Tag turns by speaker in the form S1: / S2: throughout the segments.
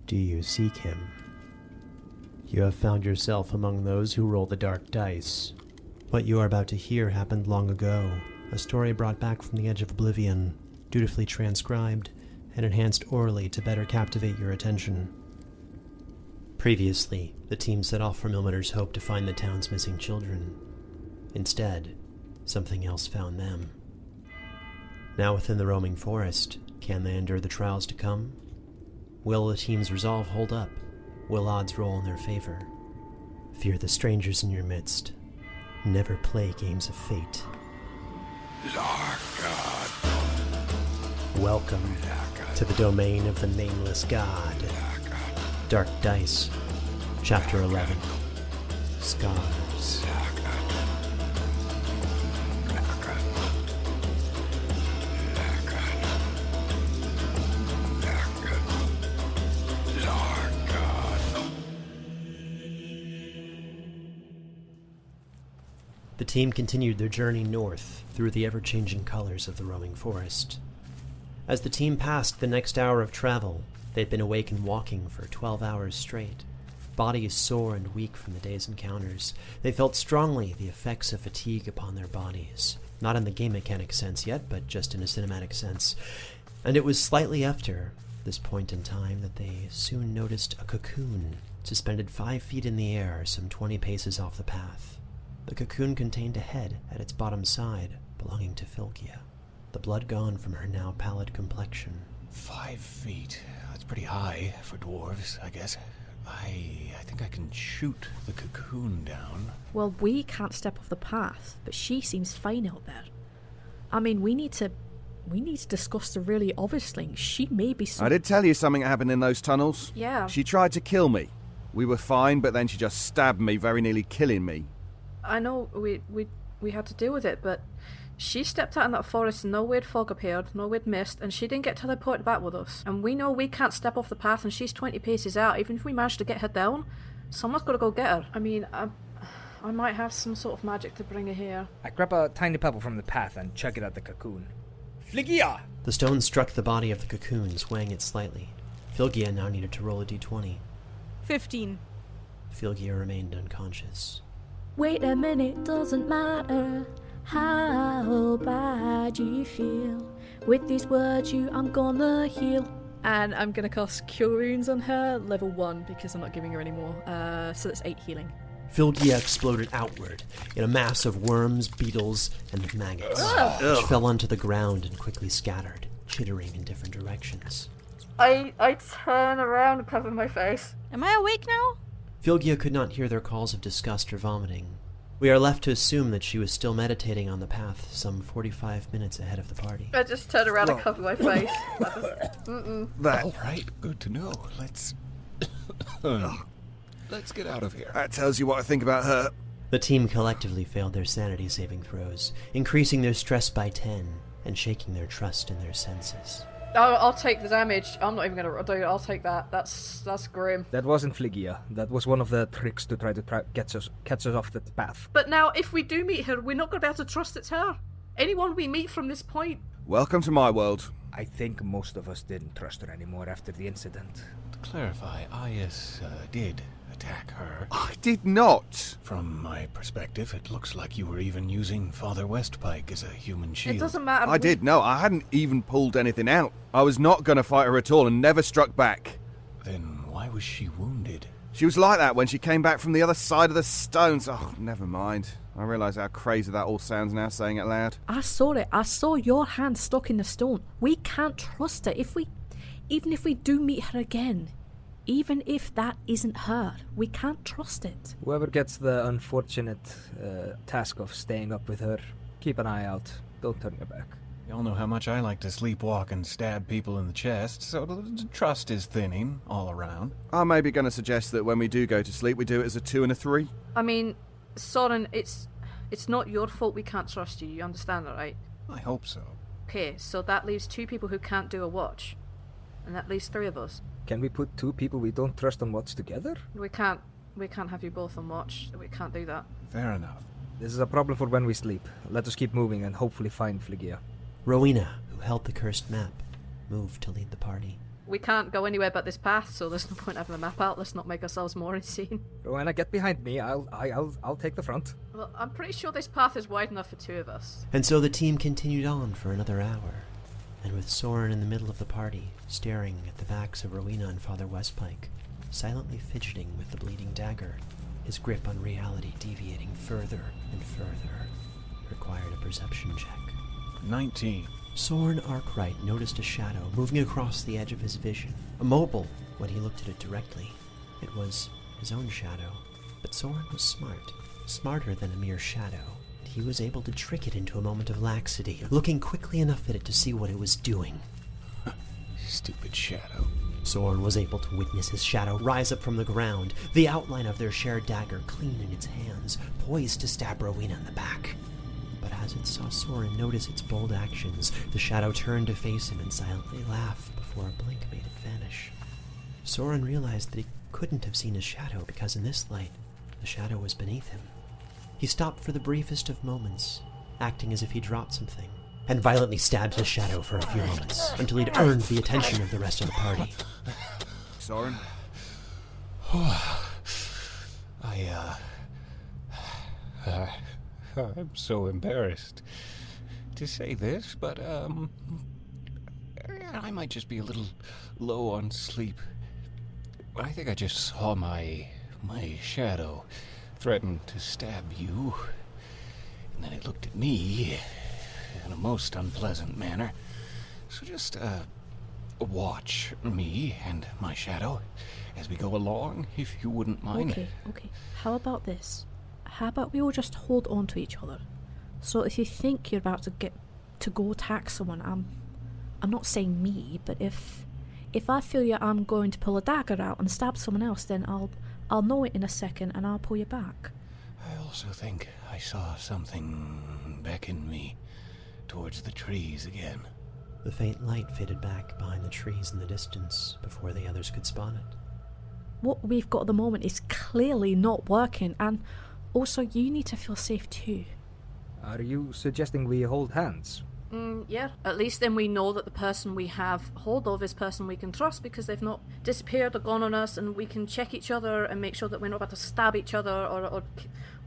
S1: Do you seek him? You have found yourself among those who roll the dark dice. What you are about to hear happened long ago, a story brought back from the edge of oblivion, dutifully transcribed and enhanced orally to better captivate your attention. Previously, the team set off from Ilmater's Hope to find the town's missing children. Instead, something else found them. Now within the roaming forest, can they endure the trials to come? Will the team's resolve hold up? Will odds roll in their favor? Fear the strangers in your midst. Never play games of fate. Welcome to the domain of the Nameless God. Dark Dice, Chapter 11. Scars. The team continued their journey north through the ever-changing colors of the roaming forest. As the team passed the next hour of travel, they had been awake and walking for 12 hours straight. Bodies sore and weak from the day's encounters, they felt strongly the effects of fatigue upon their bodies. Not in the game mechanic sense yet, but just in a cinematic sense. And it was slightly after this point in time that they soon noticed a cocoon suspended 5 feet in the air, some 20 paces off the path. The cocoon contained a head at its bottom side, belonging to Flygia, the blood gone from her now pallid complexion.
S2: 5 feet. That's pretty high for dwarves, I guess. I think I can shoot the cocoon down.
S3: Well, we can't step off the path, but she seems fine out there. I mean, we need to discuss the really obvious thing. She may be
S4: I did tell you something happened in those tunnels.
S3: Yeah.
S4: She tried to kill me. We were fine, but then she just stabbed me, very nearly killing me.
S3: I know we had to deal with it, but she stepped out in that forest and no weird fog appeared, no weird mist, and she didn't get teleported back with us. And we know we can't step off the path and she's 20 paces out. Even if we manage to get her down, someone's got to go get her. I mean, I might have some sort of magic to bring her here.
S5: I grab a tiny pebble from the path and chuck it at the cocoon. Flygia!
S1: The stone struck the body of the cocoon, swaying it slightly. Flygia now needed to roll a d20.
S6: 15.
S1: Flygia remained unconscious.
S3: Wait a minute, doesn't matter how bad you feel. With these words I'm gonna heal. And I'm gonna cast Cure Wounds on her, level 1, because I'm not giving her any more. So that's 8 healing.
S1: Flygia exploded outward in a mass of worms, beetles, and maggots, which fell onto the ground and quickly scattered, chittering in different directions.
S3: I turn around and cover my face.
S6: Am I awake now?
S1: Flygia could not hear their calls of disgust or vomiting. We are left to assume that she was still meditating on the path some 45 minutes ahead of the party.
S3: I just turn around and cover my face.
S2: All right, good to know. Let's get out of here.
S4: That tells you what I think about her.
S1: The team collectively failed their sanity saving throws, increasing their stress by 10 and shaking their trust in their senses.
S3: I'll take the damage. I'm not even going to do it. I'll take that. That's grim.
S5: That wasn't Flygia. That was one of the tricks to try to catch us off the path.
S3: But now, if we do meet her, we're not going to be able to trust it's her. Anyone we meet from this point.
S4: Welcome to my world.
S5: I think most of us didn't trust her anymore after the incident.
S2: To clarify, Iaus did attack her.
S4: I did not.
S2: From my perspective, it looks like you were even using Father Westpike as a human shield.
S3: It doesn't matter.
S4: I did, no. I hadn't even pulled anything out. I was not going to fight her at all and never struck back.
S2: Then why was she wounded?
S4: She was like that when she came back from the other side of the stones. Oh, never mind. I realise how crazy that all sounds now, saying it loud.
S3: I saw it. I saw your hand stuck in the stone. We can't trust her. Even if we do meet her again, even if that isn't her, we can't trust it.
S5: Whoever gets the unfortunate task of staying up with her, keep an eye out. Don't turn your back.
S2: Y'all know how much I like to sleepwalk and stab people in the chest, so the trust is thinning all around.
S4: I'm maybe going to suggest that when we do go to sleep, we do it as a 2 and a 3.
S3: I mean, Soren, it's not your fault we can't trust you. You understand that, right?
S2: I hope so.
S3: Okay, so that leaves 2 people who can't do a watch. And that leaves 3 of us.
S5: Can we put 2 people we don't trust on watch together?
S3: We can't have you both on watch. We can't do that.
S2: Fair enough.
S5: This is a problem for when we sleep. Let us keep moving and hopefully find Flygia.
S1: Rowena, who held the cursed map, moved to lead the party.
S3: We can't go anywhere but this path, so there's no point having the map out. Let's not make ourselves more insane.
S5: Rowena, get behind me. I'll take the front.
S3: Well, I'm pretty sure this path is wide enough for 2 of us.
S1: And so the team continued on for another hour, and with Soren in the middle of the party, staring at the backs of Rowena and Father Westpike, silently fidgeting with the bleeding dagger, his grip on reality deviating further and further. It required a perception check.
S2: 19.
S1: Soren Arkwright noticed a shadow moving across the edge of his vision, immobile when he looked at it directly. It was his own shadow, but Soren was smart, smarter than a mere shadow. He was able to trick it into a moment of laxity, looking quickly enough at it to see what it was doing.
S2: Stupid shadow.
S1: Soren was able to witness his shadow rise up from the ground, the outline of their shared dagger clean in its hands, poised to stab Rowena in the back. But as it saw Soren notice its bold actions, the shadow turned to face him and silently laughed before a blink made it vanish. Soren realized that he couldn't have seen his shadow because in this light, the shadow was beneath him. He stopped for the briefest of moments, acting as if he dropped something, and violently stabbed his shadow for a few moments until he'd earned the attention of the rest of the party.
S4: Soren?
S2: I'm so embarrassed to say this, but, I might just be a little low on sleep. I think I just saw my shadow threaten to stab you, and then it looked at me in a most unpleasant manner. So just, watch me and my shadow as we go along, if you wouldn't mind.
S7: Okay. How about this? How about we all just hold on to each other? So if you think you're about to go attack someone, I'm not saying me, but if I feel your arm going to pull a dagger out and stab someone else, then I'll know it in a second and I'll pull you back.
S2: I also think I saw something beckon me towards the trees again.
S1: The faint light faded back behind the trees in the distance before the others could spot it.
S7: What we've got at the moment is clearly not working, and also you need to feel safe too.
S5: Are you suggesting we hold hands?
S3: Yeah. At least then we know that the person we have hold of is a person we can trust because they've not disappeared or gone on us, and we can check each other and make sure that we're not about to stab each other or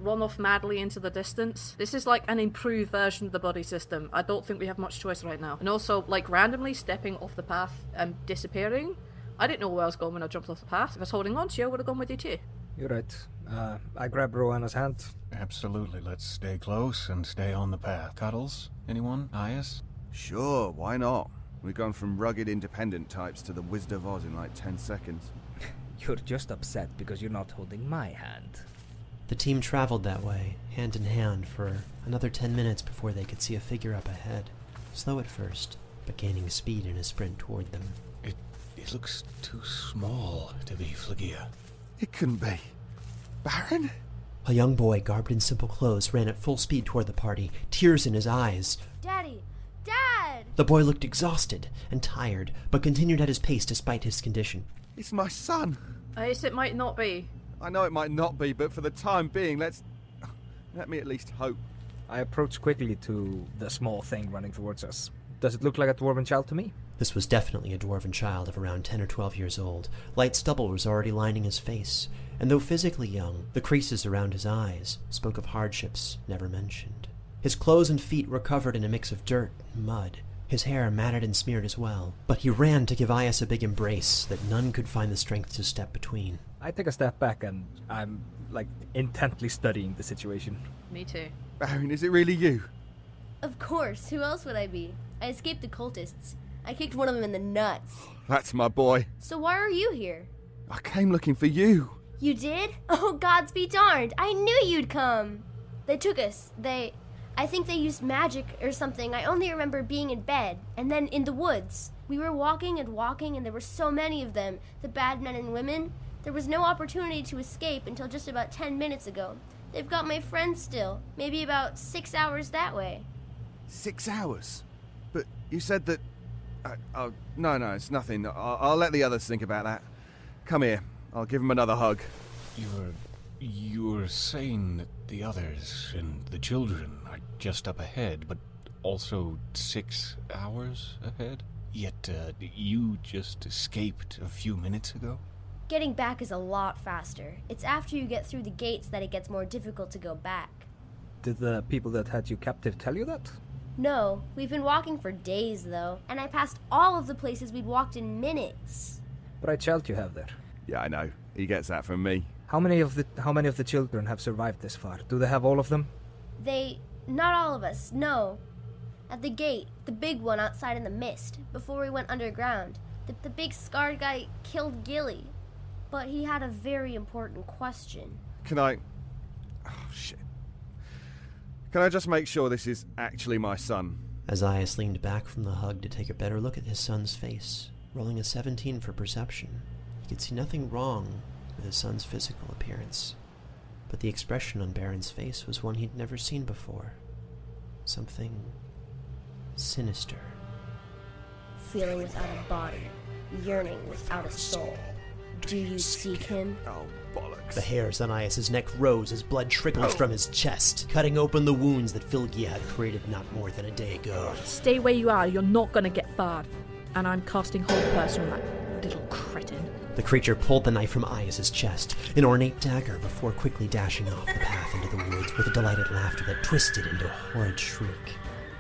S3: run off madly into the distance. This is like an improved version of the buddy system. I don't think we have much choice right now. And also, like, randomly stepping off the path and disappearing. I didn't know where I was going when I jumped off the path. If I was holding on to you, I would have gone with you too.
S5: You're right. I grab Rowena's hand.
S2: Absolutely. Let's stay close and stay on the path. Cuddles? Anyone? Eyes?
S4: Sure, why not? We've gone from rugged independent types to the Wizard of Oz in like 10 seconds.
S5: You're just upset because you're not holding my hand.
S1: The team traveled that way, hand in hand, for another 10 minutes before they could see a figure up ahead. Slow at first, but gaining speed in a sprint toward them.
S2: It looks too small to be Flygia.
S4: It couldn't be. Barrin?
S1: A young boy garbed in simple clothes ran at full speed toward the party, tears in his eyes.
S6: Daddy! Dad!
S1: The boy looked exhausted and tired, but continued at his pace despite his condition.
S4: It's my son.
S3: Yes, it might not be.
S4: I know it might not be, but for the time being, let me at least hope.
S5: I approach quickly to the small thing running towards us. Does it look like a dwarven child to me?
S1: This was definitely a dwarven child of around 10 or 12 years old. Light stubble was already lining his face, and though physically young, the creases around his eyes spoke of hardships never mentioned. His clothes and feet were covered in a mix of dirt and mud, his hair matted and smeared as well, but he ran to give Iaus a big embrace that none could find the strength to step between.
S5: I take a step back and I'm, intently studying the situation.
S3: Me too.
S4: Barrin, is it really you?
S8: Of course, who else would I be? I escaped the cultists. I kicked one of them in the nuts.
S4: That's my boy.
S8: So why are you here?
S4: I came looking for you.
S8: You did? Oh, gods be darned. I knew you'd come. They took us. I think they used magic or something. I only remember being in bed, and then in the woods. We were walking, and there were so many of them, the bad men and women. There was no opportunity to escape until just about 10 minutes ago. They've got my friend still. Maybe about 6 hours that way. 6
S4: hours? But you said that... No, it's nothing. I'll let the others think about that. Come here. I'll give him another hug.
S2: You're saying that the others and the children are just up ahead, but also 6 hours ahead? Yet, you just escaped a few minutes ago?
S8: Getting back is a lot faster. It's after you get through the gates that it gets more difficult to go back.
S5: Did the people that had you captive tell you that?
S8: No, we've been walking for days, though, and I passed all of the places we'd walked in minutes.
S5: Bright child you have there.
S4: Yeah, I know. He gets that from me.
S5: How many of the children have survived this far? Do they have all of them?
S8: Not all of us, no. At the gate, the big one outside in the mist, before we went underground, the big scarred guy killed Gilly. But he had a very important question.
S4: Can I... Oh, shit. Can I just make sure this is actually my son?
S1: As Iaus leaned back from the hug to take a better look at his son's face, rolling a 17 for perception, he could see nothing wrong with his son's physical appearance. But the expression on Barrin's face was one he'd never seen before. Something sinister.
S8: Feeling without a body, yearning without a soul. Do you seek him?
S4: Oh, bollocks.
S1: The hairs on Iaus' neck rose as blood trickled from his chest, cutting open the wounds that Flygia had created not more than a day ago.
S7: Stay where you are, you're not gonna get far. And I'm casting Hold Person on that little cretin.
S1: The creature pulled the knife from Iaus' chest, an ornate dagger, before quickly dashing off the path into the woods with a delighted laughter that twisted into a horrid shriek.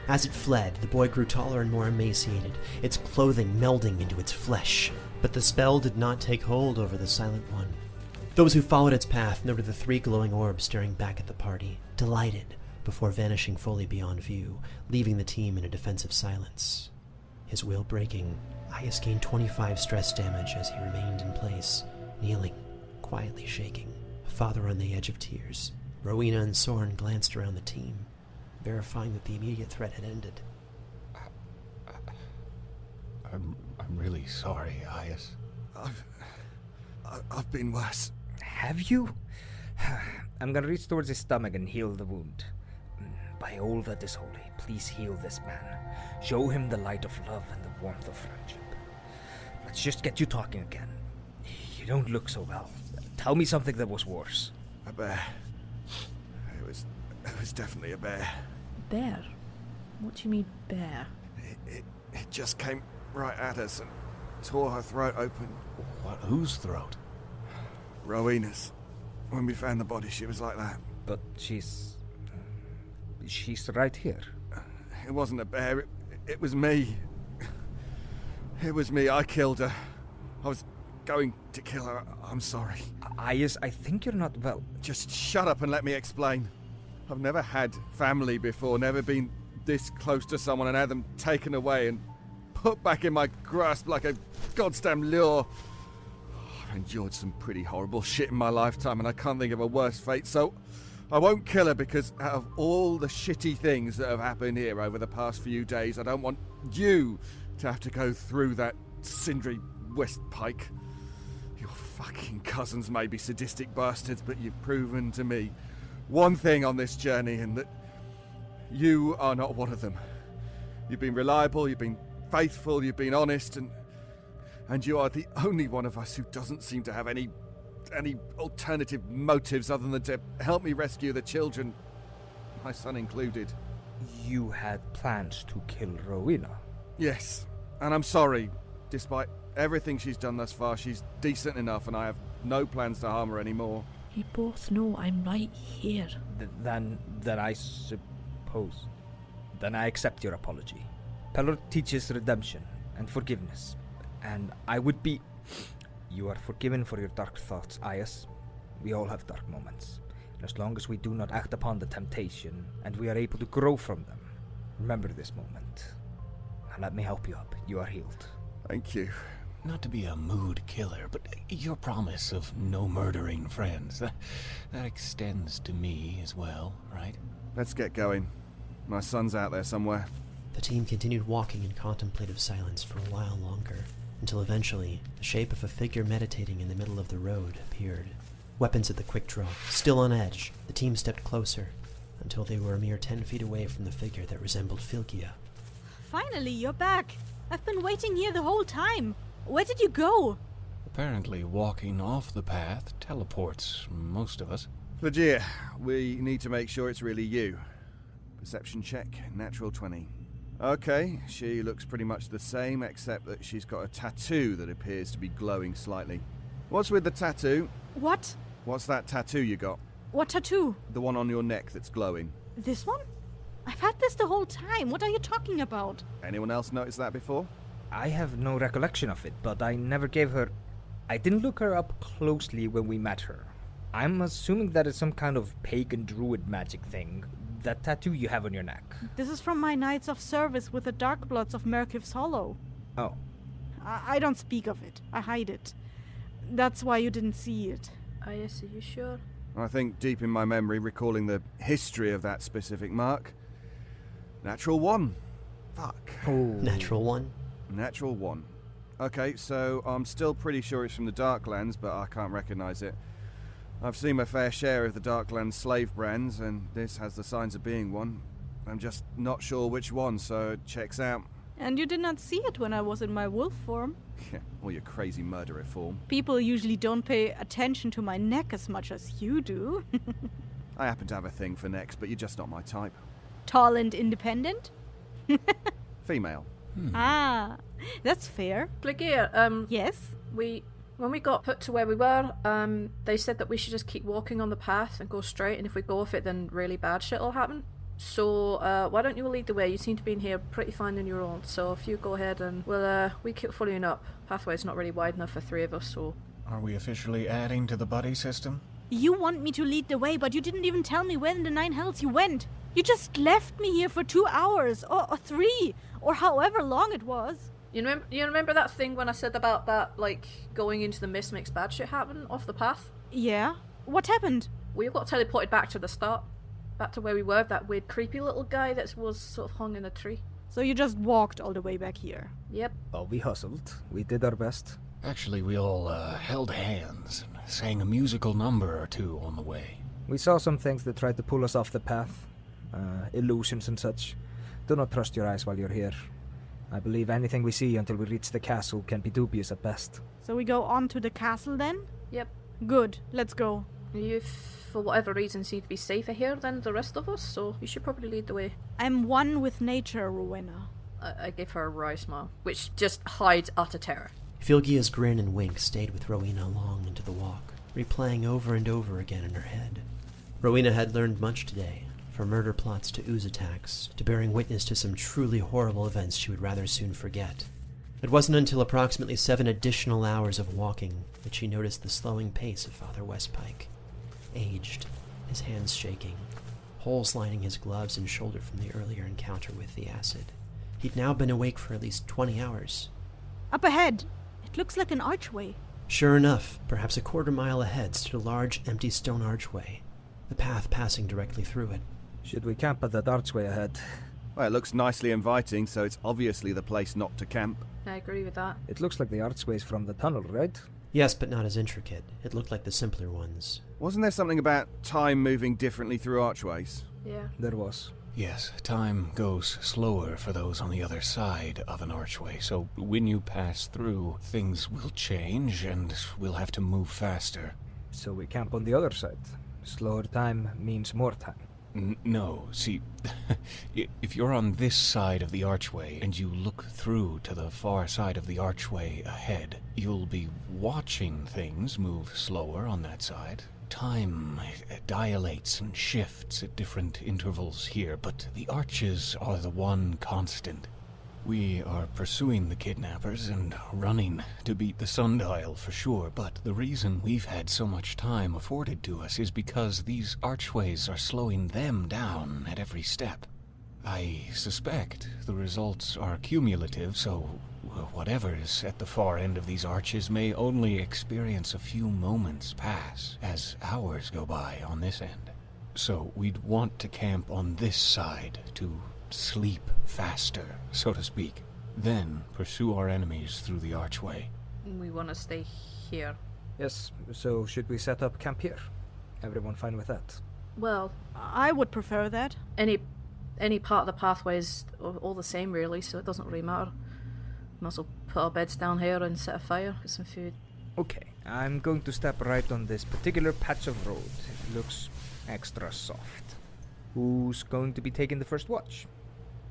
S1: As it fled, the boy grew taller and more emaciated, its clothing melding into its flesh. But the spell did not take hold over the Silent One. Those who followed its path noted the 3 glowing orbs staring back at the party, delighted, before vanishing fully beyond view, leaving the team in a defensive silence. His will breaking, Iaus gained 25 stress damage as he remained in place, kneeling, quietly shaking, father on the edge of tears. Rowena and Soren glanced around the team, verifying that the immediate threat had ended.
S2: I'm really sorry, Iaus.
S4: I've been worse.
S5: Have you? I'm gonna reach towards his stomach and heal the wound. By all that is holy, please heal this man. Show him the light of love and the warmth of friendship. Let's just get you talking again. You don't look so well. Tell me something that was worse.
S4: A bear. It was definitely a bear.
S7: Bear? What do you mean, bear?
S4: It just came right at us and tore her throat open.
S2: What? Whose throat?
S4: Rowena's. When we found the body, she was like that.
S5: But she's right here.
S4: It wasn't a bear. It was me. It was me. I killed her. I was going to kill her. I'm sorry.
S5: Iaus, I think you're not well.
S4: Just shut up and let me explain. I've never had family before, never been this close to someone and had them taken away and put back in my grasp like a goddamn lure. I've endured some pretty horrible shit in my lifetime and I can't think of a worse fate, so I won't kill her because out of all the shitty things that have happened here over the past few days, I don't want you to have to go through that, Sindri Westpike. Your fucking cousins may be sadistic bastards, but you've proven to me one thing on this journey, and that you are not one of them. You've been reliable, you've been faithful, you've been honest, and you are the only one of us who doesn't seem to have any alternative motives other than to help me rescue the children, my son included.
S5: You had plans to kill Rowena?
S4: Yes, and I'm sorry. Despite everything she's done thus far, she's decent enough and I have no plans to harm her anymore.
S7: You both know I'm right here.
S5: Then I suppose. Then I accept your apology. Pullo teaches redemption and forgiveness, and I would be... You are forgiven for your dark thoughts, Iaus. We all have dark moments, and as long as we do not act upon the temptation, and we are able to grow from them, remember this moment. Now let me help you up. You are healed.
S4: Thank you.
S2: Not to be a mood killer, but your promise of no murdering friends, that extends to me as well, right?
S4: Let's get going. My son's out there somewhere.
S1: The team continued walking in contemplative silence for a while longer, until eventually, the shape of a figure meditating in the middle of the road appeared. Weapons at the quick draw, still on edge, the team stepped closer, until they were a mere 10 feet away from the figure that resembled Flygia.
S9: Finally, you're back! I've been waiting here the whole time! Where did you go?
S2: Apparently walking off the path teleports most of us.
S4: Flygia, we need to make sure it's really you. Perception check, natural 20. Okay, she looks pretty much the same, except that she's got a tattoo that appears to be glowing slightly. What's with the tattoo?
S9: What?
S4: What's that tattoo you got?
S9: What tattoo?
S4: The one on your neck that's glowing.
S9: This one? I've had this the whole time. What are you talking about?
S4: Anyone else noticed that before?
S5: I have no recollection of it, but I never gave her... I didn't look her up closely when we met her. I'm assuming that it's some kind of pagan druid magic thing. That tattoo you have on your neck.
S9: This is from my nights of service with the Darkbloods of Merkif's Hollow.
S5: Oh.
S9: I don't speak of it. I hide it. That's why you didn't see it.
S3: Yes, are you sure?
S4: I think deep in my memory, recalling the history of that specific mark. Natural 1. Fuck.
S5: Oh.
S1: Natural 1.
S4: Natural 1. Okay, so I'm still pretty sure it's from the Darklands, but I can't recognize it. I've seen my fair share of the Darklands slave brands, and this has the signs of being one. I'm just not sure which one, so it checks out.
S9: And you did not see it when I was in my wolf form.
S4: Yeah, or your crazy murderer form.
S9: People usually don't pay attention to my neck as much as you do.
S4: I happen to have a thing for necks, but you're just not my type.
S9: Tall and independent?
S4: Female.
S9: Ah, that's fair.
S3: Flygia,
S9: Yes?
S3: When we got put to where we were, they said that we should just keep walking on the path and go straight, and if we go off it, then really bad shit will happen. So, why don't you lead the way? You seem to be in here pretty fine on your own, so if you go ahead and we keep following up. Pathway's not really wide enough for 3 of us, so...
S2: Are we officially adding to the buddy system?
S9: You want me to lead the way, but you didn't even tell me where in the 9 hells you went. You just left me here for 2 hours, or 3, or however long it was.
S3: You remember that thing when I said about that, like, going into the mist makes bad shit happen off the path?
S9: Yeah? What happened?
S3: We got teleported back to the start. Back to where we were, that weird creepy little guy that was sort of hung in a tree.
S9: So you just walked all the way back here?
S3: Yep.
S5: Oh, we hustled. We did our best.
S2: Actually, we all held hands and sang a musical number or 2 on the way.
S5: We saw some things that tried to pull us off the path. Illusions and such. Do not trust your eyes while you're here. I believe anything we see until we reach the castle can be dubious at best.
S9: So we go on to the castle then?
S3: Yep.
S9: Good, let's go.
S3: You, for whatever reason, seem to be safer here than the rest of us, so you should probably lead the way.
S9: I'm one with nature, Rowena.
S3: I gave her a wry smile, which just hides utter terror.
S1: Flygia's grin and wink stayed with Rowena long into the walk, replaying over and over again in her head. Rowena had learned much today, from murder plots to ooze attacks, to bearing witness to some truly horrible events she would rather soon forget. It wasn't until approximately 7 additional hours of walking that she noticed the slowing pace of Father Westpike. Aged, his hands shaking, holes lining his gloves and shoulder from the earlier encounter with the acid. He'd now been awake for at least 20 hours.
S9: Up ahead! It looks like an archway.
S1: Sure enough, perhaps a quarter mile ahead stood a large, empty stone archway, the path passing directly through it.
S5: Should we camp at that archway ahead?
S4: Well, it looks nicely inviting, so it's obviously the place not to camp.
S3: I agree with that.
S5: It looks like the archway's from the tunnel, right?
S1: Yes, but not as intricate. It looked like the simpler ones.
S4: Wasn't there something about time moving differently through archways?
S3: Yeah.
S5: There was.
S2: Yes, time goes slower for those on the other side of an archway, so when you pass through, things will change and we'll have to move faster.
S5: So we camp on the other side. Slower time means more time.
S2: No, see, if you're on this side of the archway and you look through to the far side of the archway ahead, you'll be watching things move slower on that side. Time dilates and shifts at different intervals here, but the arches are the one constant. We are pursuing the kidnappers and running to beat the sundial for sure, but the reason we've had so much time afforded to us is because these archways are slowing them down at every step. I suspect the results are cumulative, so whatever's at the far end of these arches may only experience a few moments pass as hours go by on this end. So we'd want to camp on this side to sleep faster, so to speak. Then pursue our enemies through the archway.
S3: We want to stay here.
S5: Yes, so should we set up camp here? Everyone fine with that?
S3: Well,
S9: I would prefer that.
S3: any part of the pathway is all the same, really, so it doesn't really matter. Might as well put our beds down here and set a fire with some food.
S5: Okay, I'm going to step right on this particular patch of road. It looks extra soft. Who's going to be taking the first watch?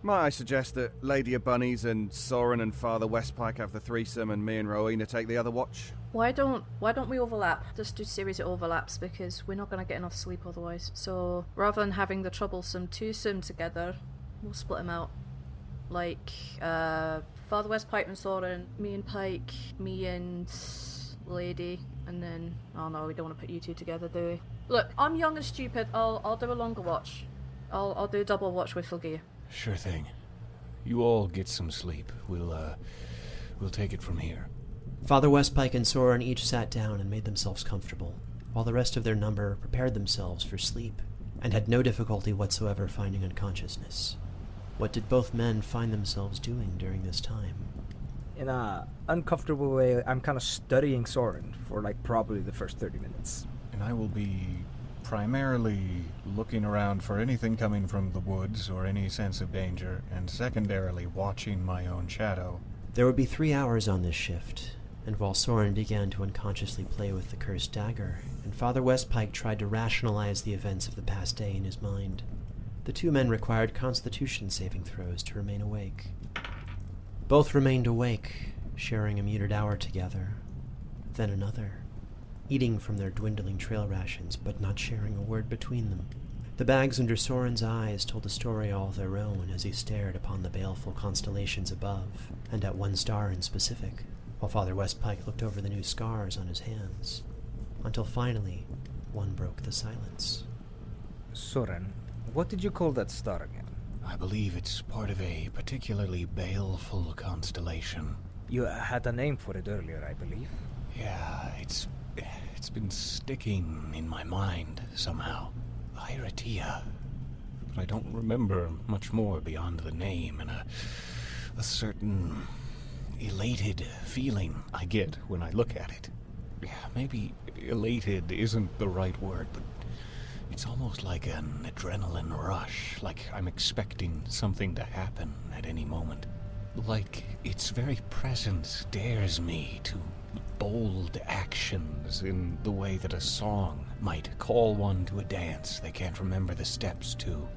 S4: Might I suggest that Lady of Bunnies and Soren and Father Westpike have the threesome and me and Rowena take the other watch?
S3: Why don't we overlap? Just do series of overlaps because we're not going to get enough sleep otherwise. So rather than having the troublesome twosome together, we'll split them out. Like Father Westpike and Soren, me and Pike, me and Lady, and then oh no, we don't want to put you two together, do we? Look, I'm young and stupid. I'll do a longer watch. I'll do a double watch with Flygia.
S2: Sure thing. You all get some sleep. We'll take it from here.
S1: Father Westpike and Soren each sat down and made themselves comfortable, while the rest of their number prepared themselves for sleep, and had no difficulty whatsoever finding unconsciousness. What did both men find themselves doing during this time?
S5: In a uncomfortable way, I'm kind of studying Soren for probably the first 30 minutes.
S2: And I will be primarily looking around for anything coming from the woods or any sense of danger, and secondarily watching my own shadow.
S1: There would be 3 hours on this shift, and while Soren began to unconsciously play with the cursed dagger, and Father Westpike tried to rationalize the events of the past day in his mind, the two men required Constitution saving throws to remain awake. Both remained awake, sharing a muted hour together, then another, eating from their dwindling trail rations, but not sharing a word between them. The bags under Soren's eyes told a story all their own as he stared upon the baleful constellations above, and at one star in specific, while Father Westpike looked over the new scars on his hands, until finally one broke the silence.
S5: Soren, what did you call that star again?
S2: I believe it's part of a particularly baleful constellation.
S5: You had a name for it earlier, I believe.
S2: Yeah, it's been sticking in my mind somehow. Iratia. But I don't remember much more beyond the name and a certain elated feeling I get when I look at it. Yeah, maybe elated isn't the right word, but it's almost like an adrenaline rush, like I'm expecting something to happen at any moment. Like its very presence dares me to bold actions in the way that a song might call one to a dance they can't remember the steps to.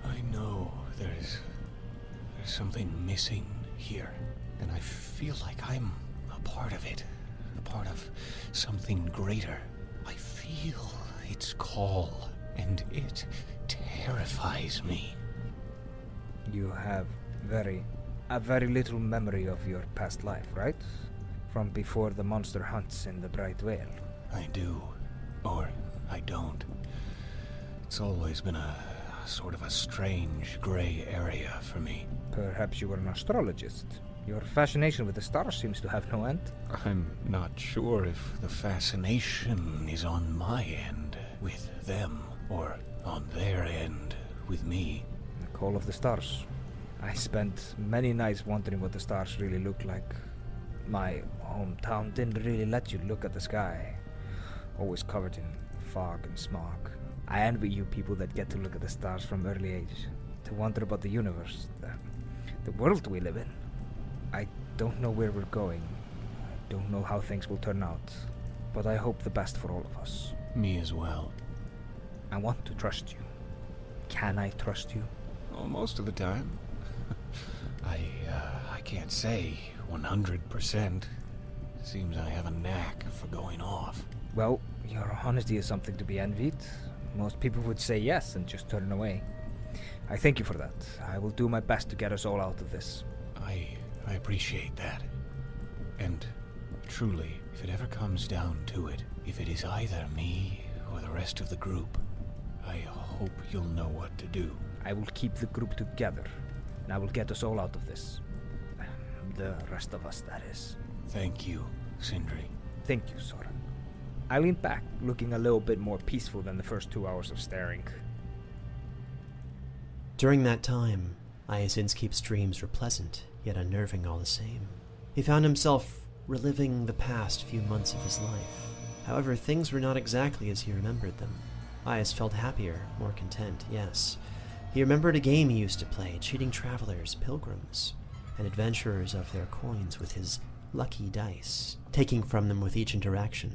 S2: I know there's something missing here, and I feel like I'm a part of it, a part of something greater. I feel its call, and it terrifies me.
S5: You have a very little memory of your past life, right? From before the monster hunts in the Bright Vale.
S2: I do, or I don't. It's always been a sort of a strange gray area for me.
S5: Perhaps you were an astrologist. Your fascination with the stars seems to have no end.
S2: I'm not sure if the fascination is on my end with them, or on their end with me.
S5: The call of the stars. I spent many nights wondering what the stars really look like. My hometown didn't really let you look at the sky. Always covered in fog and smog. I envy you people that get to look at the stars from early age, to wonder about the universe, the world we live in. I don't know where we're going. I don't know how things will turn out, but I hope the best for all of us.
S2: Me as well.
S5: I want to trust you. Can I trust you?
S2: Well, most of the time. I can't say 100%. Seems I have a knack for going off.
S5: Well, your honesty is something to be envied. Most people would say yes and just turn away. I thank you for that. I will do my best to get us all out of this.
S2: I appreciate that. And truly, if it ever comes down to it, if it is either me or the rest of the group, I hope you'll know what to do.
S5: I will keep the group together, and I will get us all out of this. The rest of us, that is.
S2: Thank you, Sindri.
S5: Thank you, Soren. I leaned back, looking a little bit more peaceful than the first 2 hours of staring.
S1: During that time, Innskeep's dreams were pleasant, yet unnerving all the same. He found himself reliving the past few months of his life. However, things were not exactly as he remembered them. Eyes felt happier, more content, yes. He remembered a game he used to play, cheating travelers, pilgrims, and adventurers of their coins with his lucky dice, taking from them with each interaction.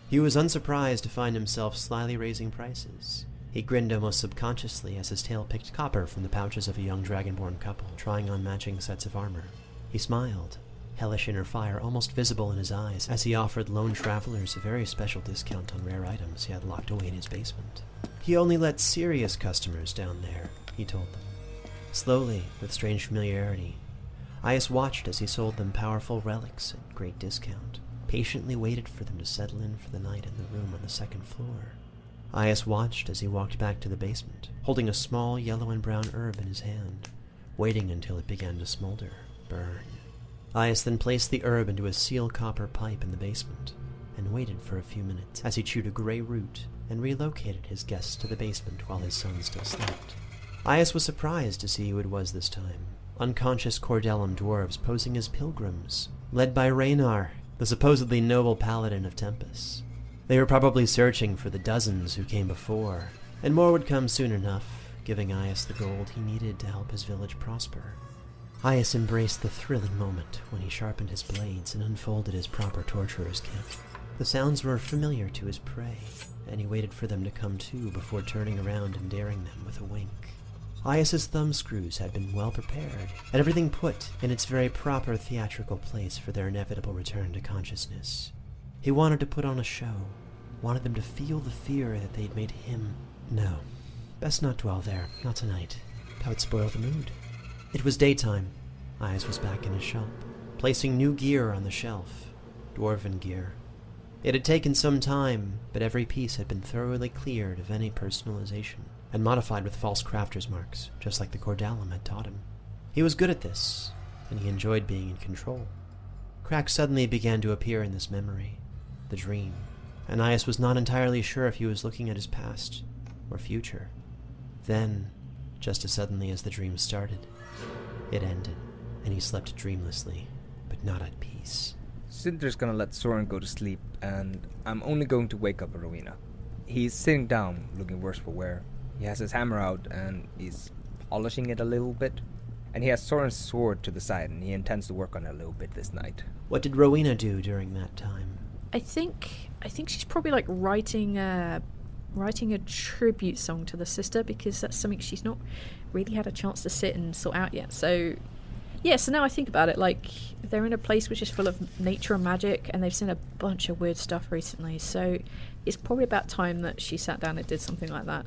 S1: He was unsurprised to find himself slyly raising prices. He grinned almost subconsciously as his tail picked copper from the pouches of a young dragonborn couple trying on matching sets of armor. He smiled, hellish inner fire almost visible in his eyes as he offered lone travelers a very special discount on rare items he had locked away in his basement. He only let serious customers down there, he told them. Slowly, with strange familiarity, Iaus watched as he sold them powerful relics at great discount, patiently waited for them to settle in for the night in the room on the second floor. Iaus watched as he walked back to the basement, holding a small yellow and brown herb in his hand, waiting until it began to smolder, burn. Iaus then placed the herb into a seal copper pipe in the basement, and waited for a few minutes as he chewed a gray root and relocated his guests to the basement while his son still slept. Iaus was surprised to see who it was this time. Unconscious Cordellum dwarves posing as pilgrims, led by Raynar, the supposedly noble paladin of Tempest. They were probably searching for the dozens who came before, and more would come soon enough, giving Iaus the gold he needed to help his village prosper. Iaus embraced the thrilling moment when he sharpened his blades and unfolded his proper torturer's kit. The sounds were familiar to his prey, and he waited for them to come to before turning around and daring them with a wink. Iaus's thumbscrews had been well prepared, and everything put in its very proper theatrical place for their inevitable return to consciousness. He wanted to put on a show, wanted them to feel the fear that they'd made him. No, best not dwell there, not tonight. That would spoil the mood. It was daytime. Iaus was back in his shop, placing new gear on the shelf. Dwarven gear. It had taken some time, but every piece had been thoroughly cleared of any personalization, and modified with false crafter's marks, just like the Cordellum had taught him. He was good at this, and he enjoyed being in control. Cracks suddenly began to appear in this memory, the dream, and Iaus was not entirely sure if he was looking at his past or future. Then, just as suddenly as the dream started, it ended, and he slept dreamlessly, but not at peace.
S5: Sindri's gonna let Soren go to sleep, and I'm only going to wake up Rowena. He's sitting down, looking worse for wear. He has his hammer out, and he's polishing it a little bit. And he has Soren's sword to the side, and he intends to work on it a little bit this night.
S1: What did Rowena do during that time?
S7: I think she's probably like writing a tribute song to the sister, because that's something she's not really had a chance to sit and sort out yet. So yeah, so now I think about it, like, they're in a place which is full of nature and magic, and they've seen a bunch of weird stuff recently, so it's probably about time that she sat down and did something like that.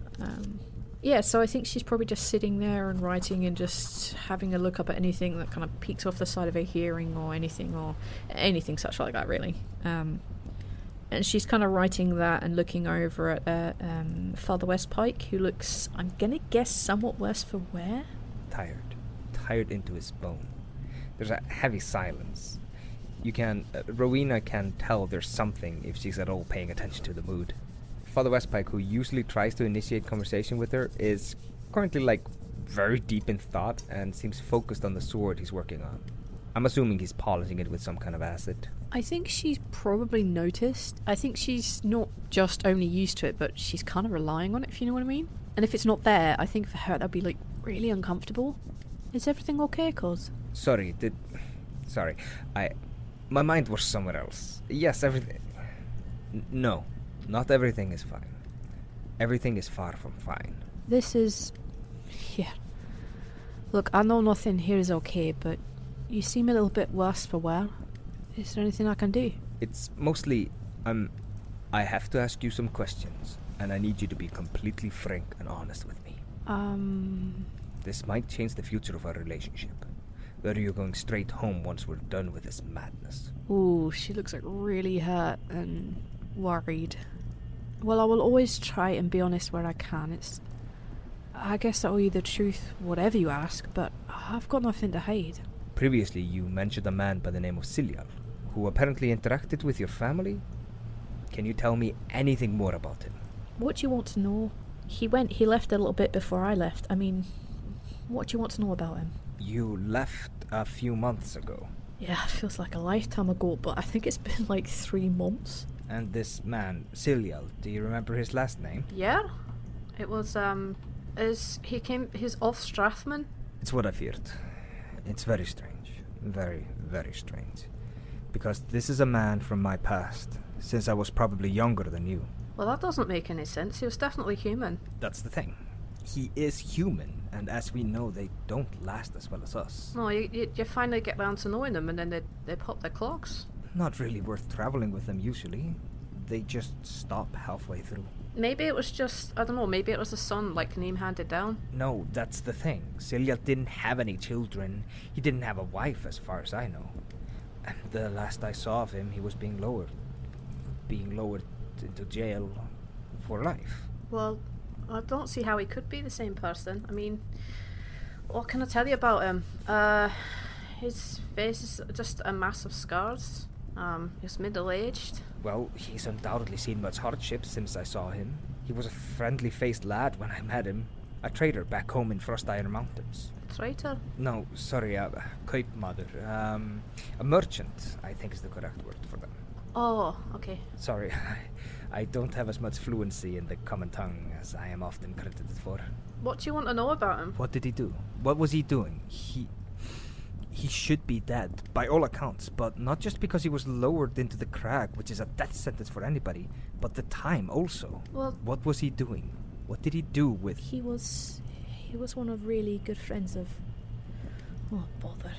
S7: Yeah, so I think she's probably just sitting there and writing and just having a look up at anything that kind of peeks off the side of her hearing or anything such like that, really. And she's kind of writing that and looking over at Father Westpike, who looks, I'm gonna guess, somewhat worse for wear.
S5: Tired into his bone. There's a heavy silence. Rowena can tell there's something if she's at all paying attention to the mood. Father Westpike, who usually tries to initiate conversation with her, is currently very deep in thought and seems focused on the sword he's working on. I'm assuming he's polishing it with some kind of acid.
S7: I think she's probably noticed. I think she's not just only used to it, but she's kind of relying on it, if you know what I mean. And if it's not there, I think for her that'd be really uncomfortable. Is everything okay, Cos?
S5: Sorry. My mind was somewhere else. Yes, everything... No, not everything is fine. Everything is far from fine.
S7: This is... Yeah. Look, I know nothing here is okay, but you seem a little bit worse for wear. Is there anything I can do?
S5: It's mostly... I have to ask you some questions, and I need you to be completely frank and honest with me. This might change the future of our relationship. Whether you're going straight home once we're done with this madness.
S7: Ooh, she looks really hurt and worried. Well, I will always try and be honest where I can. I guess I'll you the truth, whatever you ask, but I've got nothing to hide.
S5: Previously, you mentioned a man by the name of Silial, who apparently interacted with your family. Can you tell me anything more about him?
S7: What do you want to know? He left a little bit before I left. I mean, what do you want to know about him?
S5: You left a few months ago.
S7: Yeah, it feels like a lifetime ago, but I think it's been 3 months.
S5: And this man, Silial, do you remember his last name?
S3: Yeah. It was, his off Strathman.
S5: It's what I feared. It's very strange. Very, very strange. Because this is a man from my past, since I was probably younger than you.
S3: Well, that doesn't make any sense. He was definitely human.
S5: That's the thing. He is human, and as we know, they don't last as well as us.
S3: No, you finally get round to knowing them, and then they pop their clogs.
S5: Not really worth traveling with them usually. They just stop halfway through.
S3: Maybe it was just, I don't know, maybe it was the son, like Neem handed down.
S5: No, that's the thing. Celia didn't have any children. He didn't have a wife, as far as I know. And the last I saw of him, he was being lowered into jail for life.
S3: Well, I don't see how he could be the same person. I mean, what can I tell you about him? His face is just a mass of scars. He's middle-aged.
S5: Well, he's undoubtedly seen much hardship since I saw him. He was a friendly-faced lad when I met him. A trader back home in Frostire Mountains.
S3: Traitor?
S5: No, sorry, a kaupmaður. A merchant, I think is the correct word for them.
S3: Oh, okay.
S5: Sorry, I don't have as much fluency in the common tongue as I am often credited for.
S3: What do you want to know about him?
S5: What did he do? What was he doing? He should be dead, by all accounts, but not just because he was lowered into the crag, which is a death sentence for anybody, but the time also. Well, what was he doing? What did he do with...
S7: He was one of really good friends of... Oh, bother.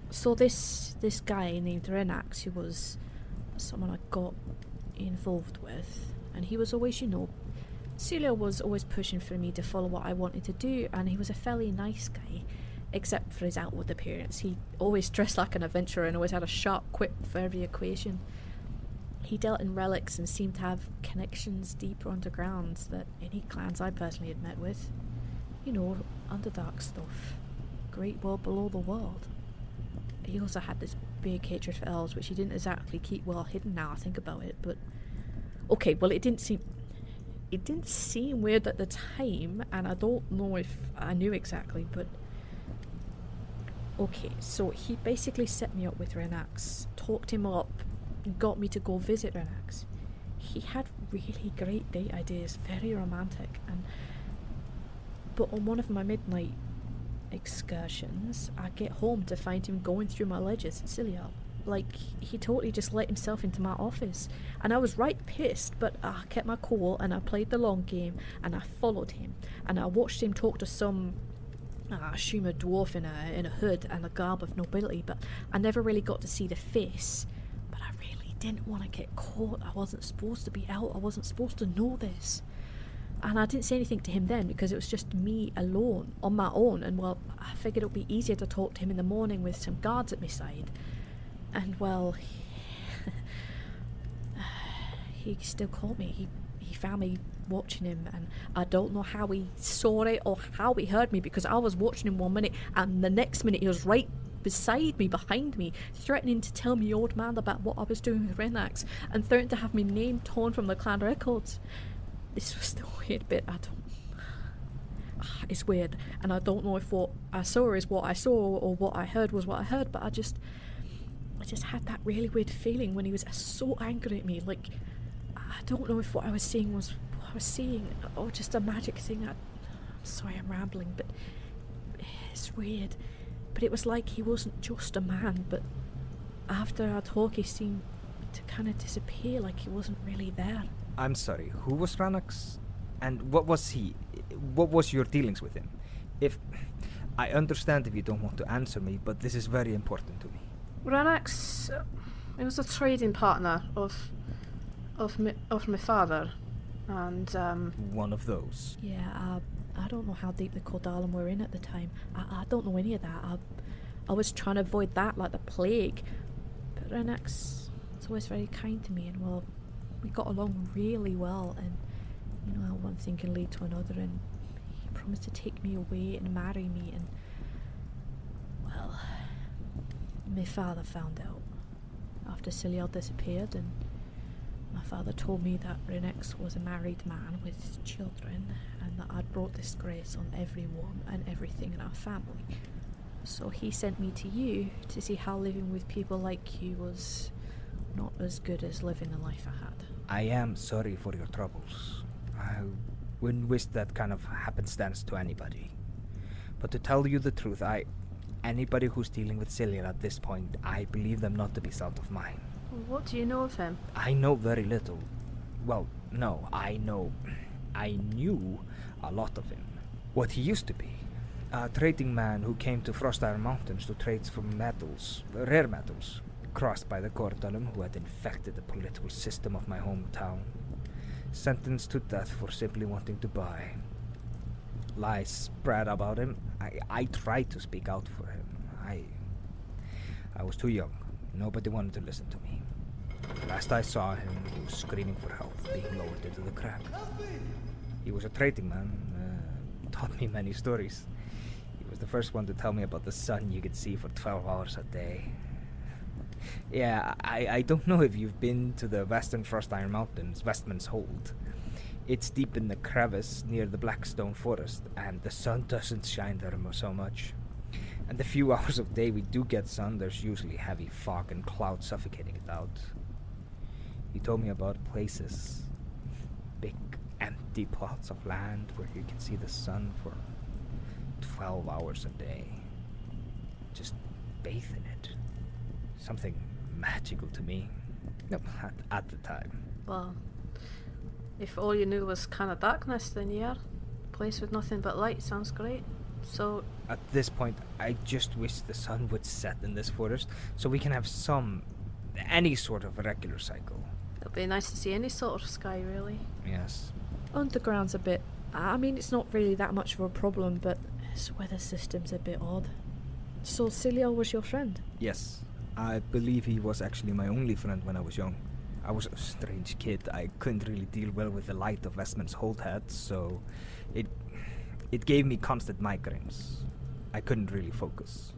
S7: So this guy named Renax, who was someone I got involved with, and he was always, Celia was always pushing for me to follow what I wanted to do, and he was a fairly nice guy. Except for his outward appearance. He always dressed like an adventurer and always had a sharp quip for every equation. He dealt in relics and seemed to have connections deeper underground than any clans I personally had met with. Underdark stuff. Great world below the world. He also had this big hatred for elves, which he didn't exactly keep well hidden now I think about it, but... Okay, well it didn't seem weird at the time, and I don't know if I knew exactly, but... Okay, so he basically set me up with Renax, talked him up, got me to go visit Renax. He had really great date ideas, very romantic, but on one of my midnight excursions, I get home to find him going through my ledgers at Cilia. Like, he totally just let himself into my office, and I was right pissed, but I kept my cool, and I played the long game, and I followed him, and I watched him talk to some... I assume a dwarf in a hood and a garb of nobility, but I never really got to see the face. But I really didn't want to get caught. I wasn't supposed to be out. I wasn't supposed to know this. And I didn't say anything to him then because it was just me alone, on my own. And well, I figured it would be easier to talk to him in the morning with some guards at my side. And well, he still caught me. He found me watching him, and I don't know how he saw it or how he heard me, because I was watching him 1 minute and the next minute he was right beside me, behind me, threatening to tell me old man about what I was doing with Renax and threatening to have my name torn from the clan records. This was the weird bit. It's weird, and I don't know if what I saw is what I saw or what I heard was what I heard, but I just had that really weird feeling when he was so angry at me. Like, I don't know if what I was seeing was what I was seeing or just a magic thing. I'm sorry I'm rambling, but it's weird. But it was like he wasn't just a man, but after our talk he seemed to kind of disappear, like he wasn't really there.
S5: I'm sorry, who was Ranax? And what was he? What was your dealings with him? If I understand if you don't want to answer me, but this is very important to me.
S3: Ranax, he was a trading partner of my father, and
S5: one of those.
S7: Yeah, I don't know how deep the Cordalan were in at the time. I don't know any of that. I was trying to avoid that like the plague. But Renax was always very kind to me, and well, we got along really well, and you know how one thing can lead to another, and he promised to take me away and marry me, and well, my father found out after Ciliel disappeared, and my father told me that Renax was a married man with children, and that I'd brought disgrace on everyone and everything in our family. So he sent me to you to see how living with people like you was not as good as living the life I had.
S5: I am sorry for your troubles. I wouldn't wish that kind of happenstance to anybody. But to tell you the truth, anybody who's dealing with Cilia at this point, I believe them not to be south of mine.
S3: What do you know of him?
S5: I know very little. Well, No, I know. I knew a lot of him. What he used to be. A trading man who came to Frostire Mountains to trade for metals, rare metals, crossed by the Gordalum who had infected the political system of my hometown. Sentenced to death for simply wanting to buy. Lies spread about him. I tried to speak out for him. I was too young. Nobody wanted to listen to me. Last I saw him, he was screaming for help, being lowered into the crack. He was a trading man, taught me many stories. He was the first one to tell me about the sun you could see for 12 hours a day. Yeah, I don't know if you've been to the Western Frostire Mountains, Westman's Hold. It's deep in the crevice near the Blackstone Forest, and the sun doesn't shine there so much. And the few hours of day we do get sun, there's usually heavy fog and clouds suffocating it out. He told me about places, big empty plots of land where you can see the sun for 12 hours a day. Just bathe in it. Something magical to me. At the time.
S3: Well, if all you knew was kind of darkness, then yeah, a place with nothing but light sounds great. So
S5: at this point, I just wish the sun would set in this forest so we can have any sort of regular cycle.
S3: It'll be nice to see any sort of sky, really.
S5: Yes.
S7: Underground's a bit... I mean, it's not really that much of a problem, but its weather system's a bit odd. So Cillial was your friend?
S5: Yes. I believe he was actually my only friend when I was young. I was a strange kid. I couldn't really deal well with the light of Westman's Hold had, so it gave me constant migraines. I couldn't really focus.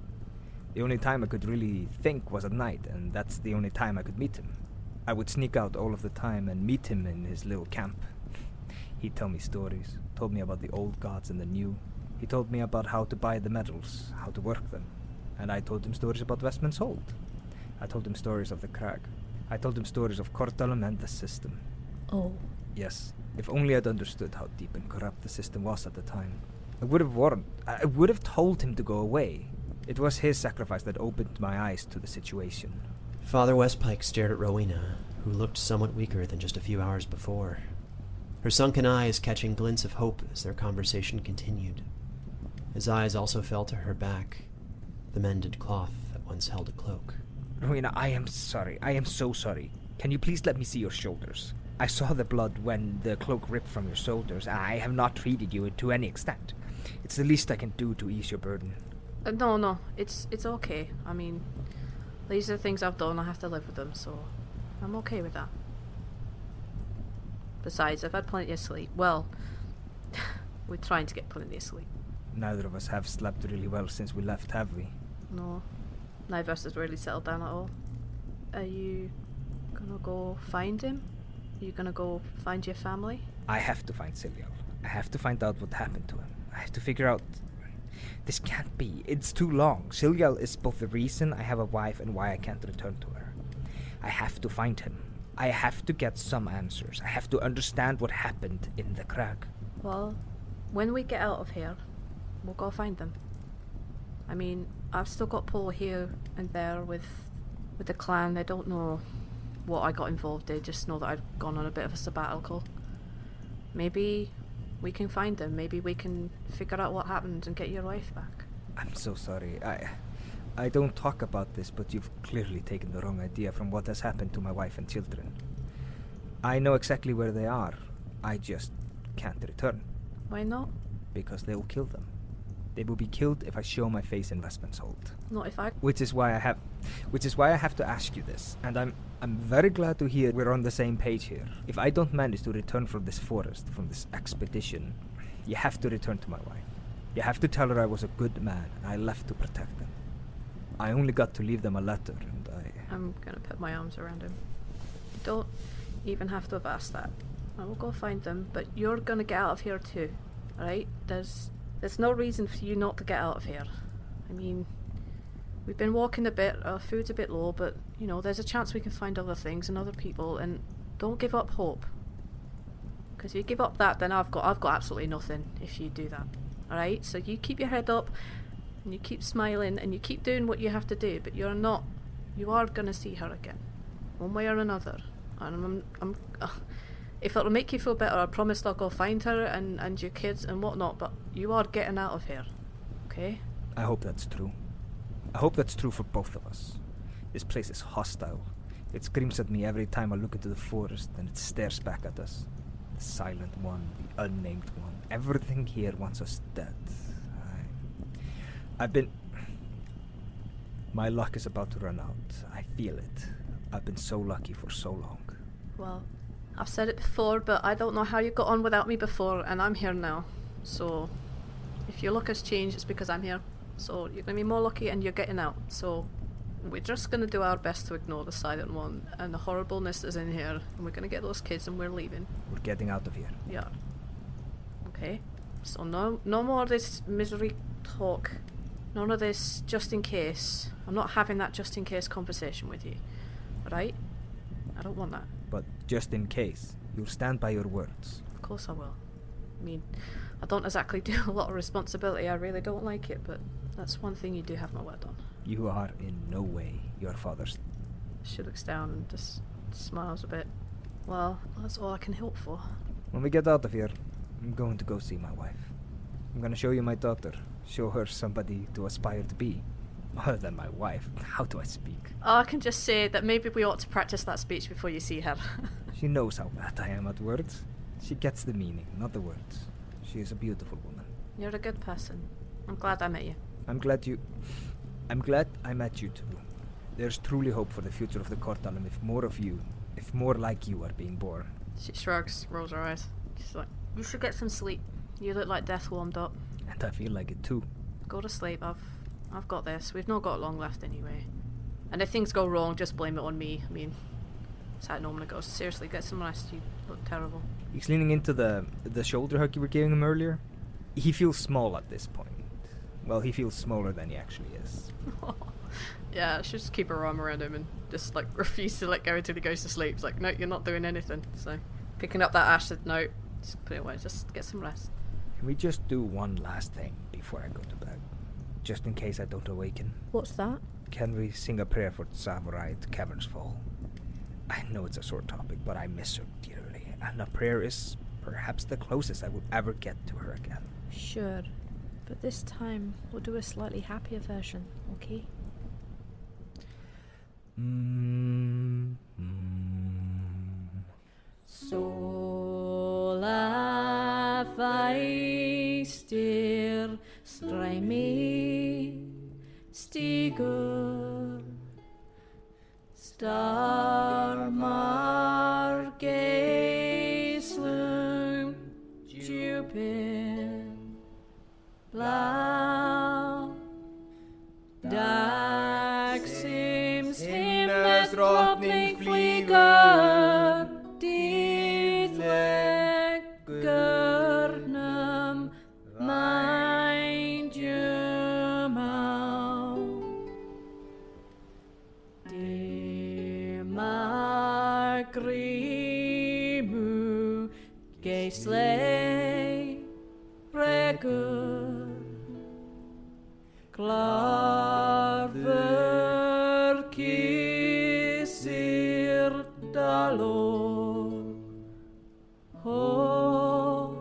S5: The only time I could really think was at night, and that's the only time I could meet him. I would sneak out all of the time and meet him in his little camp. He'd tell me stories, told me about the old gods and the new. He told me about how to buy the metals, how to work them. And I told him stories about Westman's Hold. I told him stories of the crag. I told him stories of Gordalum and the system.
S7: Oh.
S5: Yes, if only I'd understood how deep and corrupt the system was at the time. I would have warned. I would have told him to go away. It was his sacrifice that opened my eyes to the situation.
S1: Father Westpike stared at Rowena, who looked somewhat weaker than just a few hours before. Her sunken eyes catching glints of hope as their conversation continued. His eyes also fell to her back, the mended cloth that once held a cloak.
S5: Rowena, I am sorry. I am so sorry. Can you please let me see your shoulders? I saw the blood when the cloak ripped from your shoulders. I have not treated you to any extent. It's the least I can do to ease your burden.
S3: No, it's okay. I mean, these are things I've done. I have to live with them, so I'm okay with that. Besides, I've had plenty of sleep. Well, we're trying to get plenty of sleep.
S5: Neither of us have slept really well since we left, have we?
S3: No. Neither of us has really settled down at all. Are you gonna go find him? Are you gonna go find your family?
S5: I have to find Cillial. I have to find out what happened to him. I have to figure out... This can't be. It's too long. Cillial is both the reason I have a wife and why I can't return to her. I have to find him. I have to get some answers. I have to understand what happened in the crag.
S3: Well, when we get out of here, we'll go find them. I mean, I've still got Pullo here and there with the clan. They don't know what I got involved in. They just know that I'd gone on a bit of a sabbatical. Maybe we can find them. Maybe we can figure out what happened and get your wife back.
S5: I'm so sorry. I don't talk about this, but you've clearly taken the wrong idea from what has happened to my wife and children. I know exactly where they are. I just can't return.
S3: Why not?
S5: Because they will kill them. They will be killed if I show my face in Westman's Hold.
S3: Not if I...
S5: Which is why I have to ask you this, and I'm very glad to hear we're on the same page here. If I don't manage to return from this forest, from this expedition, you have to return to my wife. You have to tell her I was a good man, and I left to protect them. I only got to leave them a letter, and
S3: I'm gonna put my arms around him. You don't even have to have asked that. I will go find them, but you're gonna get out of here too, alright? There's no reason for you not to get out of here. I mean, we've been walking a bit, our food's a bit low, but, you know, there's a chance we can find other things and other people, and don't give up hope. Because if you give up that, then I've got absolutely nothing if you do that. Alright? So you keep your head up, and you keep smiling, and you keep doing what you have to do, but you are gonna see her again. One way or another. And If it'll make you feel better, I promise I'll go find her and your kids and whatnot, but you are getting out of here. Okay?
S5: I hope that's true. I hope that's true for both of us. This place is hostile. It screams at me every time I look into the forest, and it stares back at us. The silent one, the unnamed one. Everything here wants us dead. I've been... My luck is about to run out. I feel it. I've been so lucky for so long.
S3: Well, I've said it before, but I don't know how you got on without me before, and I'm here now. So, if your luck has changed, it's because I'm here. So, you're going to be more lucky and you're getting out. So, we're just going to do our best to ignore the silent one and the horribleness is in here, and we're going to get those kids and we're leaving.
S5: We're getting out of here.
S3: Yeah. Okay. So, no more of this misery talk. None of this just in case. I'm not having that just in case conversation with you. Right? I don't want that.
S5: But just in case, you'll stand by your words.
S3: Of course I will. I mean, I don't exactly do a lot of responsibility. I really don't like it, but that's one thing you do have my word on.
S5: You are in no way your father's...
S3: She looks down and just smiles a bit. Well, that's all I can hope for.
S5: When we get out of here, I'm going to go see my wife. I'm going to show you my daughter. Show her somebody to aspire to be. Other than my wife. How do I speak?
S3: Oh, I can just say that maybe we ought to practice that speech before you see her.
S5: She knows how bad I am at words. She gets the meaning, not the words. She is a beautiful woman.
S3: You're a good person. I'm glad I met you.
S5: I'm glad I met you too. There's truly hope for the future of the Kortalum if more like you are being born.
S3: She shrugs, rolls her eyes. She's like, you should get some sleep. You look like death warmed up.
S5: And I feel like it too.
S3: Go to sleep. I've got this. We've not got long left anyway. And if things go wrong, just blame it on me. I mean, that's how it normally goes. Seriously, get some rest. You look terrible.
S5: He's leaning into the shoulder hug you were giving him earlier. He feels small at this point. Well, he feels smaller than he actually is.
S3: Yeah, she just keep her arm around him and just like refuse to let go until he goes to sleep. It's like, no, you're not doing anything. So, picking up that acid note, just put it away. Just get some rest.
S5: Can we just do one last thing before I go to bed? Just in case I don't awaken.
S7: What's that?
S5: Can we sing a prayer for Tsavorite, Cavernsfall? I know it's a sore topic, but I miss her dearly, and a prayer is perhaps the closest I would ever get to her again.
S7: Sure, but this time we'll do a slightly happier version, okay?
S10: Sola feistir streymi stigur Starmar geislum djúpin blá Dagsins himnesdrottning flýgur dýrlegurnum mændjum á Dimagrimu geislei regur Klarfur kissir dalor Ho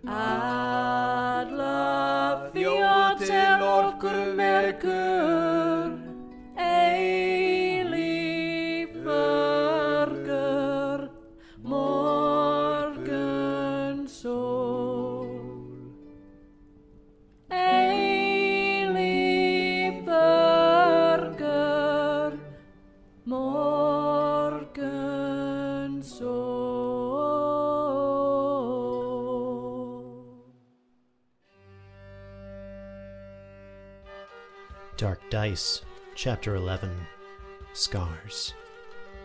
S10: Alla þjóðtil orkur merkur eilífurgur morgunsól eilífurgur morgunsól
S1: Dark Dice, Chapter 11, Scars.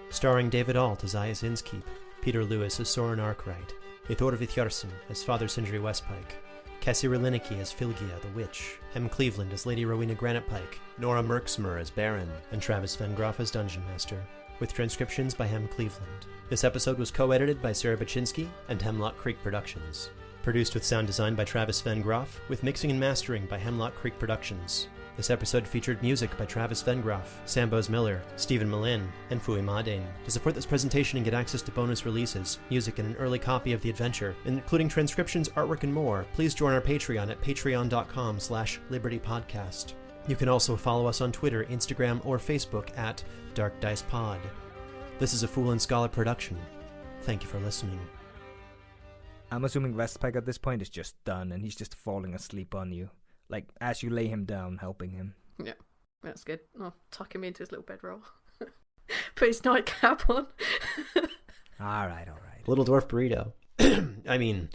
S1: Starring David Ault as Innskeep, Peter Lewis as Soren Arkwright, Eyþór Viðarsson as Father Sindri Westpike, Kessi Riliniki as Flygia the Witch, Cleveland as Lady Rowena Granitepike, Nora Merksamer as Barrin, and Travis Vengroff as Dungeon Master, with transcriptions by Cleveland. This episode was co-edited by Sarah Buchynski and Hemlock Creek Productions. Produced with sound design by Travis Vengroff, with mixing and mastering by Hemlock Creek Productions. This episode featured music by Travis Vengroff, Sambos Miller, Stephen Melin, and Fui Madane. To support this presentation and get access to bonus releases, music, and an early copy of the adventure, including transcriptions, artwork, and more, please join our Patreon at patreon.com/libertypodcast. You can also follow us on Twitter, Instagram, or Facebook at Dark Dice Pod. This is a Fool and Scholar production. Thank you for listening.
S5: I'm assuming Westpike at this point is just done and he's just falling asleep on you. Like, as you lay him down, helping him.
S3: Yeah, that's good. I'll tuck him into his little bedroll. Put his nightcap on.
S5: Alright.
S1: Little dwarf burrito. I mean,